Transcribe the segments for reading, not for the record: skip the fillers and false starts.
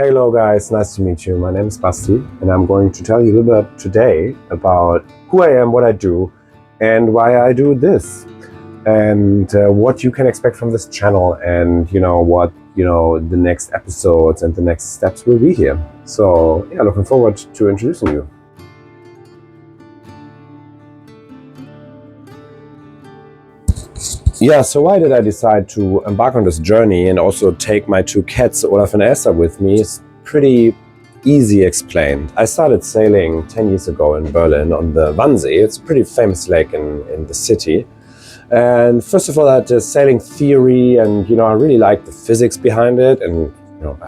Hello guys, nice to meet you. My name is Basti and I'm going to tell you a little bit today about who I am, what I do, and why I do this, and what you can expect from this channel, and what the next episodes and the next steps will be here. So yeah, looking forward to introducing you. Yeah, so why did I decide to embark on this journey and also take my two cats, Olaf and Esther, with me? Is pretty easy explained. I started sailing 10 years ago in Berlin on the Wannsee. It's a pretty famous lake in the city. And first of all, I had the sailing theory, and I really liked the physics behind it, and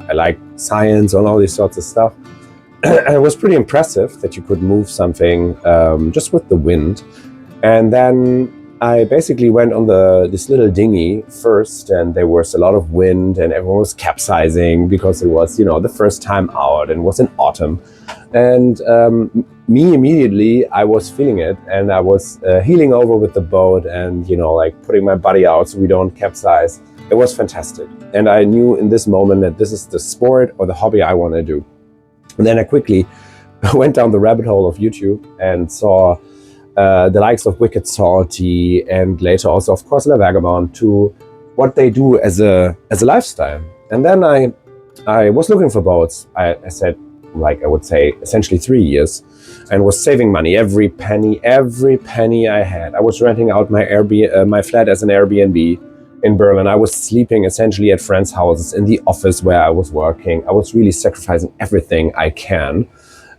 I like science and all these sorts of stuff. And it was pretty impressive that you could move something just with the wind. And then I basically went on this little dinghy first, and there was a lot of wind and everyone was capsizing because it was, the first time out and it was in autumn. And me immediately, I was feeling it, and I was heeling over with the boat and, putting my body out so we don't capsize. It was fantastic. And I knew in this moment that this is the sport or the hobby I want to do. And then I quickly went down the rabbit hole of YouTube and saw the likes of Wicked Salty, and later also, of course, La Vagabond, to what they do as a lifestyle. And then I was looking for boats. I said, I would say, essentially 3 years, and was saving money, every penny I had. I was renting out my flat as an Airbnb in Berlin. I was sleeping essentially at friends' houses, in the office where I was working. I was really sacrificing everything I can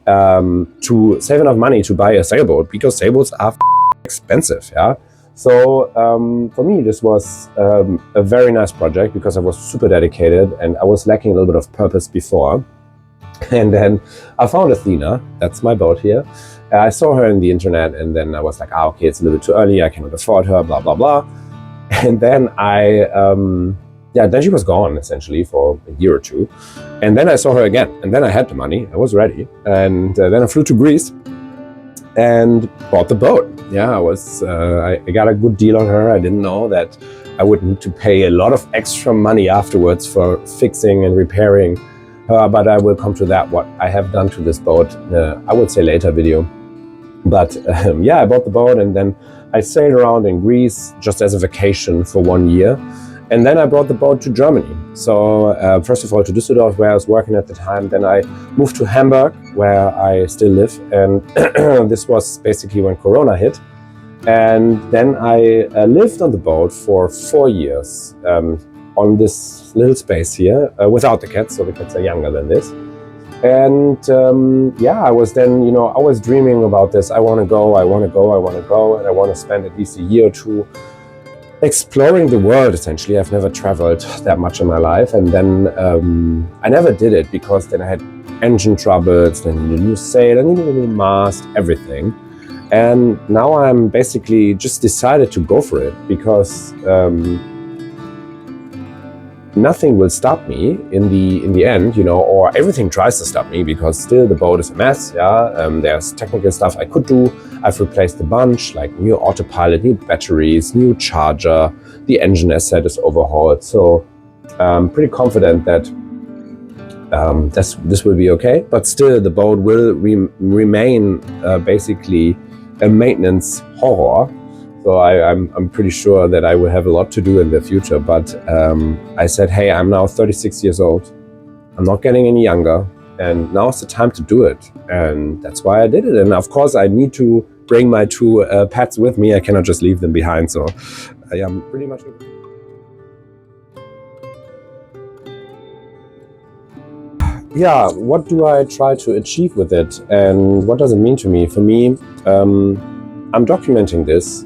to save enough money to buy a sailboat, because sailboats are expensive. Yeah. So for me, this was a very nice project because I was super dedicated and I was lacking a little bit of purpose before. And then I found Athena, that's my boat here. I saw her in the internet, and then I was like, okay, it's a little bit too early, I cannot afford her, blah, blah, blah. And then then she was gone essentially for a year or two. And then I saw her again, and then I had the money, I was ready. And then I flew to Greece and bought the boat. Yeah, I got a good deal on her. I didn't know that I would need to pay a lot of extra money afterwards for fixing and repairing her, but I will come to that, what I have done to this boat, I would say later video. But I bought the boat, and then I sailed around in Greece just as a vacation for 1 year. And then I brought the boat to Germany. So first of all to Düsseldorf, where I was working at the time. Then I moved to Hamburg, where I still live. And this was basically when Corona hit. And then I lived on the boat for 4 years on this little space here without the cats. So the cats are younger than this. And I was then, I was dreaming about this. I want to go. And I want to spend at least a year or two exploring the world, essentially. I've never traveled that much in my life. And then I never did it because then I had engine troubles, then I needed a new sail, I needed a new mast, everything. And now I'm basically just decided to go for it, because nothing will stop me in the end, or everything tries to stop me, because still the boat is a mess. Yeah, there's technical stuff I could do. I've replaced a bunch, like new autopilot, new batteries, new charger. The engine asset is overhauled. So I'm pretty confident that this will be okay. But still, the boat will remain basically a maintenance horror. So I'm pretty sure that I will have a lot to do in the future. But I said, hey, I'm now 36 years old. I'm not getting any younger. And now's the time to do it. And that's why I did it. And of course, I need to bring my two pets with me. I cannot just leave them behind. So I am pretty much... Yeah, what do I try to achieve with it? And what does it mean to me? For me, I'm documenting this,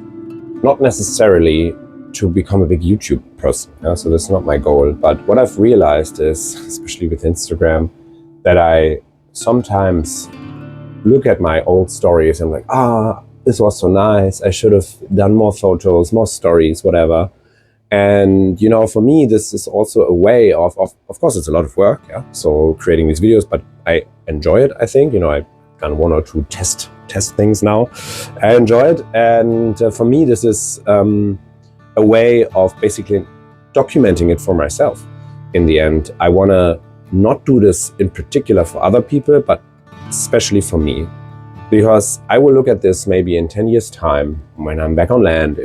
not necessarily to become a big YouTube person. Yeah? So that's not my goal. But what I've realized is, especially with Instagram, that I sometimes look at my old stories and this was so nice. I should have done more photos, more stories, whatever. And, for me, this is also a way of course, it's a lot of work. Yeah. So creating these videos, but I enjoy it. I think, I've done 1 or 2 test things now. I enjoy it. And for me, this is a way of basically documenting it for myself. In the end, I want to not do this in particular for other people, but especially for me. Because I will look at this maybe in 10 years' time when I'm back on land,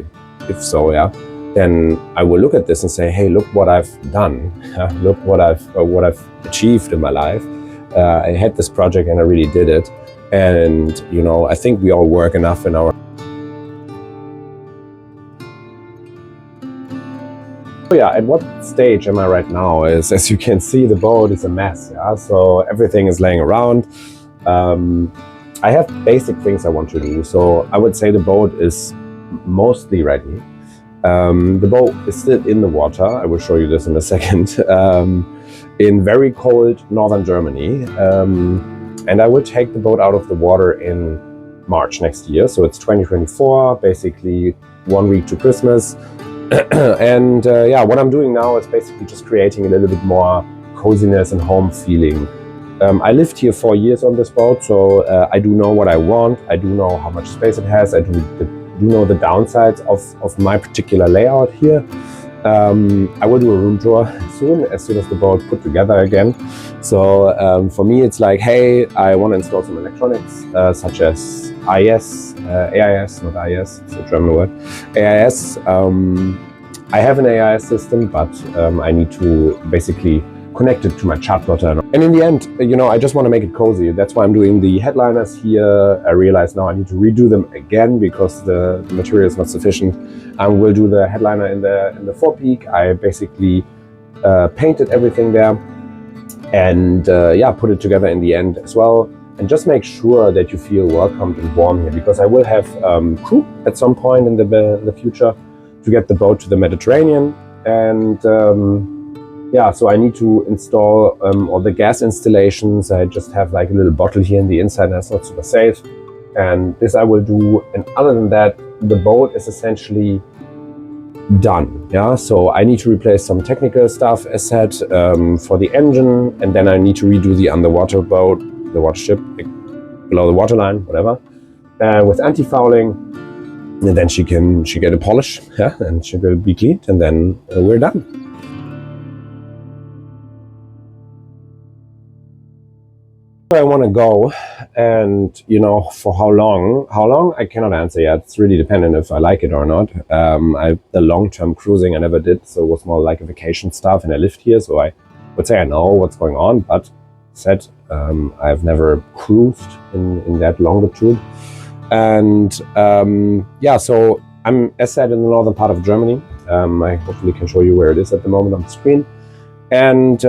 if so, yeah. Then I will look at this and say, hey, look what I've done. Look what I've achieved in my life. I had this project and I really did it. And, you know, I think we all work enough in our... So yeah, at what stage am I right now is, as you can see, the boat is a mess. Yeah? So everything is laying around. I have basic things I want to do. So I would say the boat is mostly ready. The boat is still in the water. I will show you this in a second. In very cold northern Germany. And I will take the boat out of the water in March next year. So it's 2024, basically 1 week to Christmas. And yeah, what I'm doing now is basically just creating a little bit more coziness and home feeling. I lived here 4 years on this boat, so I do know what I want. I do know how much space it has. I do know the downsides of my particular layout here. I will do a room tour soon as the boat put together again. So for me, it's like, hey, I want to install some electronics such as AIS, not AIS, it's a German word, AIS. I have an AIS system, but I need to basically connect it to my chart plotter. And in the end, you know, I just want to make it cozy. That's why I'm doing the headliners here. I realize now I need to redo them again because the material is not sufficient. I will do the headliner in the forepeak. I basically painted everything there and yeah, put it together in the end as well. And just make sure that you feel welcomed and warm here, because I will have crew at some point in the future to get the boat to the Mediterranean. And yeah, so I need to install all the gas installations. I just have like a little bottle here in the inside, and that's not super safe. And this I will do. And other than that, the boat is essentially done. Yeah, so I need to replace some technical stuff, as said, for the engine, and then I need to redo the underwater boat, the watership below the waterline, whatever, with anti-fouling. And then she get a polish, yeah, and she will be cleaned, and then we're done. I want to go, and you know, for how long I cannot answer yet. It's really dependent if I like it or not. The long-term cruising I never did, so it was more like a vacation stuff, and I lived here, so I would say I know what's going on, but said I've never cruised in that longitude. And yeah, so I'm, as said, in the northern part of Germany. I hopefully can show you where it is at the moment on the screen. And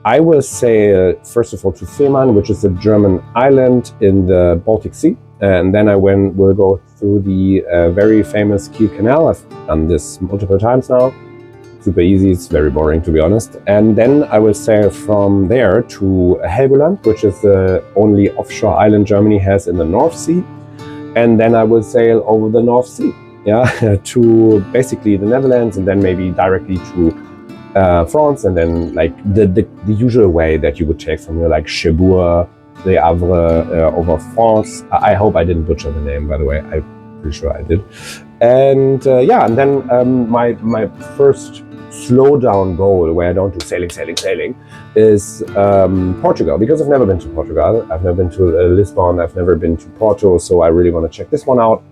I will sail first of all to Fehmarn, which is a German island in the Baltic Sea. And then I will go through the very famous Kiel Canal. I've done this multiple times now. Super easy, it's very boring to be honest. And then I will sail from there to Helgoland, which is the only offshore island Germany has in the North Sea. And then I will sail over the North Sea, yeah, to basically the Netherlands, and then maybe directly to France, and then like the usual way that you would take from here, like Cherbourg, Le Havre, over France. I hope I didn't butcher the name, by the way. I'm pretty sure I did. And yeah, and then my first slow down goal, where I don't do sailing, is Portugal, because I've never been to Portugal. I've never been to Lisbon. I've never been to Porto, so I really want to check this one out.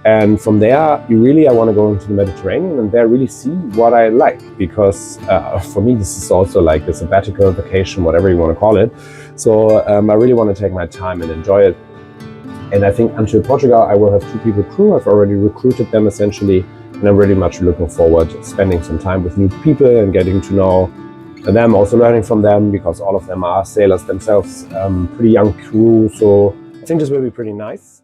And from there, I want to go into the Mediterranean and there really see what I like, because for me, this is also like a sabbatical vacation, whatever you want to call it. So I really want to take my time and enjoy it. And I think until Portugal, I will have 2 people crew. I've already recruited them essentially, and I'm really much looking forward to spending some time with new people and getting to know them, also learning from them, because all of them are sailors themselves, pretty young crew. So I think this will be pretty nice.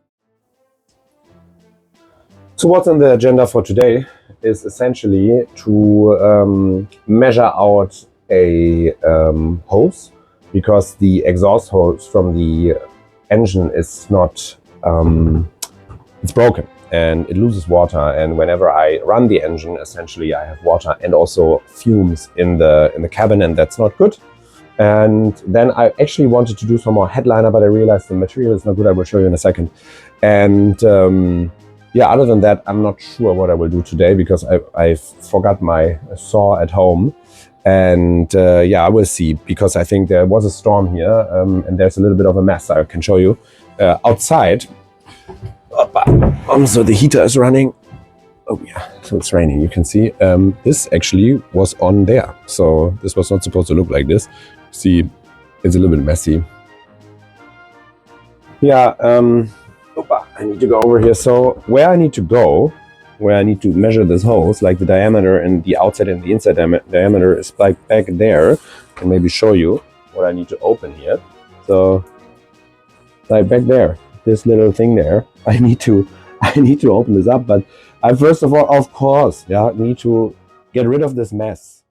So what's on the agenda for today is essentially to measure out a hose, because the exhaust hose from the engine is not, it's broken and it loses water, and whenever I run the engine, essentially I have water and also fumes in the cabin, and that's not good. And then I actually wanted to do some more headliner, but I realized the material is not good. I will show you in a second. And yeah, other than that, I'm not sure what I will do today because I forgot my saw at home. And yeah, I will see, because I think there was a storm here and there's a little bit of a mess I can show you. Outside, so the heater is running. Oh yeah, so it's raining, you can see. This actually was on there. So this was not supposed to look like this. See, it's a little bit messy. Yeah, I need to go over here. So where I need to go, where I need to measure this hose, like the diameter and the outside and the inside diameter is like back there. I can maybe show you what I need to open here. So like back there, this little thing there, I need to open this up, but I first of all, of course, yeah, need to get rid of this mess.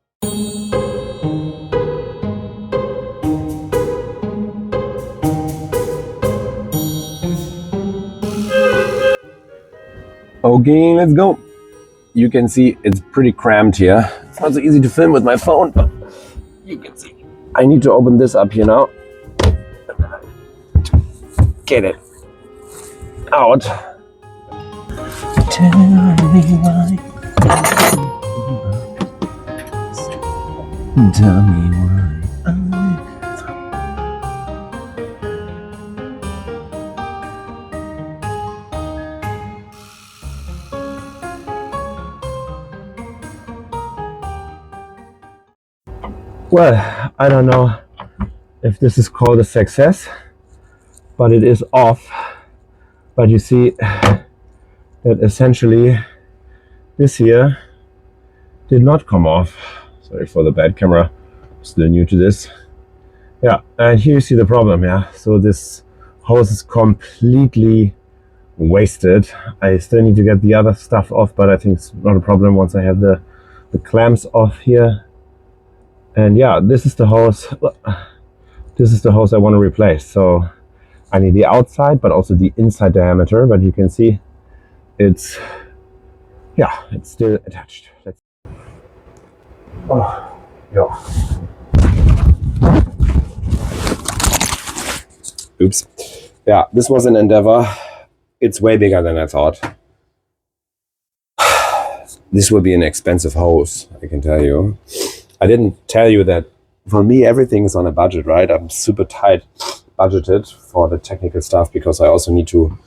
Okay, let's go. You can see it's pretty cramped here. It's not so easy to film with my phone, but you can see. I need to open this up here now. Get it out. Tell me why. Tell me why. Well, I don't know if this is called a success, but it is off. But you see that essentially this here did not come off. Sorry for the bad camera, still new to this. Yeah, and here you see the problem. Yeah, so this hose is completely wasted. I still need to get the other stuff off, but I think it's not a problem once I have the clamps off here. And yeah, this is the hose. This is the hose I want to replace. So I need the outside, but also the inside diameter. But you can see it's, yeah, it's still attached. Let's. Oh, yeah. Oops. Yeah, this was an endeavor. It's way bigger than I thought. This will be an expensive hose, I can tell you. I didn't tell you that for me, everything is on a budget, right? I'm super tight budgeted for the technical stuff because I also need to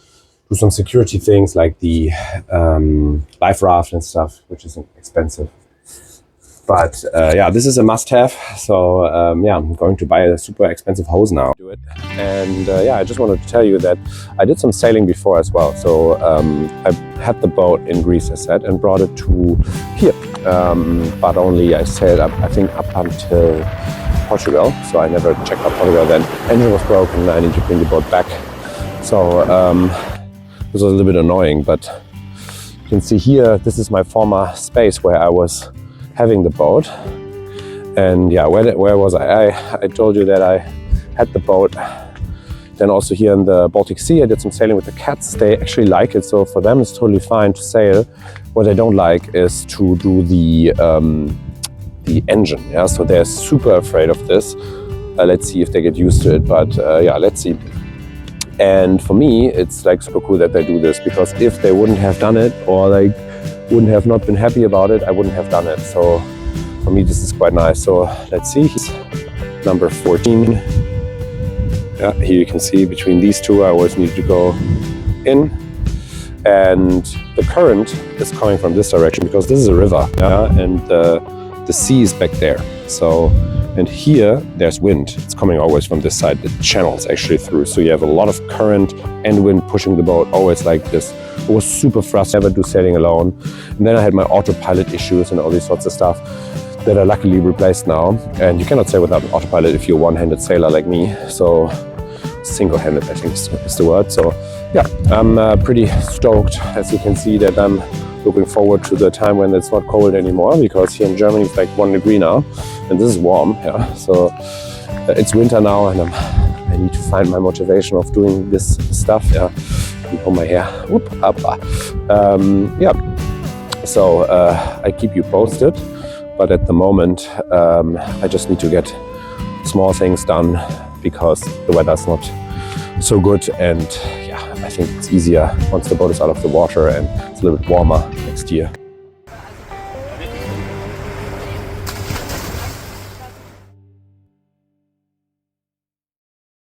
do some security things like the life raft and stuff, which is expensive. But yeah, this is a must-have. So yeah, I'm going to buy a super expensive hose now. Do it. And yeah, I just wanted to tell you that I did some sailing before as well. So I had the boat in Greece, I said, and brought it to here. But only I sailed up, I think, up until Portugal. So I never checked out Portugal then. Engine was broken. I need to bring the boat back. So it was a little bit annoying, but you can see here, this is my former space where I was having the boat. And yeah, where was I? I told you that I had the boat. Then also here in the Baltic Sea, I did some sailing with the cats. They actually like it, so for them it's totally fine to sail. What I don't like is to do the engine. Yeah, so they're super afraid of this. Let's see if they get used to it. But yeah, let's see. And for me, it's like super cool that they do this, because if they wouldn't have done it, or like wouldn't have not been happy about it, I wouldn't have done it. So for me, this is quite nice. So let's see. Number 14. Yeah, here you can see between these two, I always need to go in. And the current is coming from this direction because this is a river, yeah? And the sea is back there. So, and here there's wind. It's coming always from this side. The channel's actually through. So you have a lot of current and wind pushing the boat always like this. It was super frustrating. Never do sailing alone. And then I had my autopilot issues and all these sorts of stuff that are luckily replaced now. And you cannot sail without an autopilot if you're a one-handed sailor like me. So single-handed, I think is the word. So yeah, I'm pretty stoked, as you can see, that I'm looking forward to the time when it's not cold anymore, because here in Germany it's like 1 degree now, and this is warm. Yeah, so it's winter now, and I need to find my motivation of doing this stuff. Yeah, and pull my hair. Whoop, up. Yeah. So I keep you posted, but at the moment I just need to get small things done because the weather's not so good, and yeah, I I think it's easier once the boat is out of the water and it's a little bit warmer next year.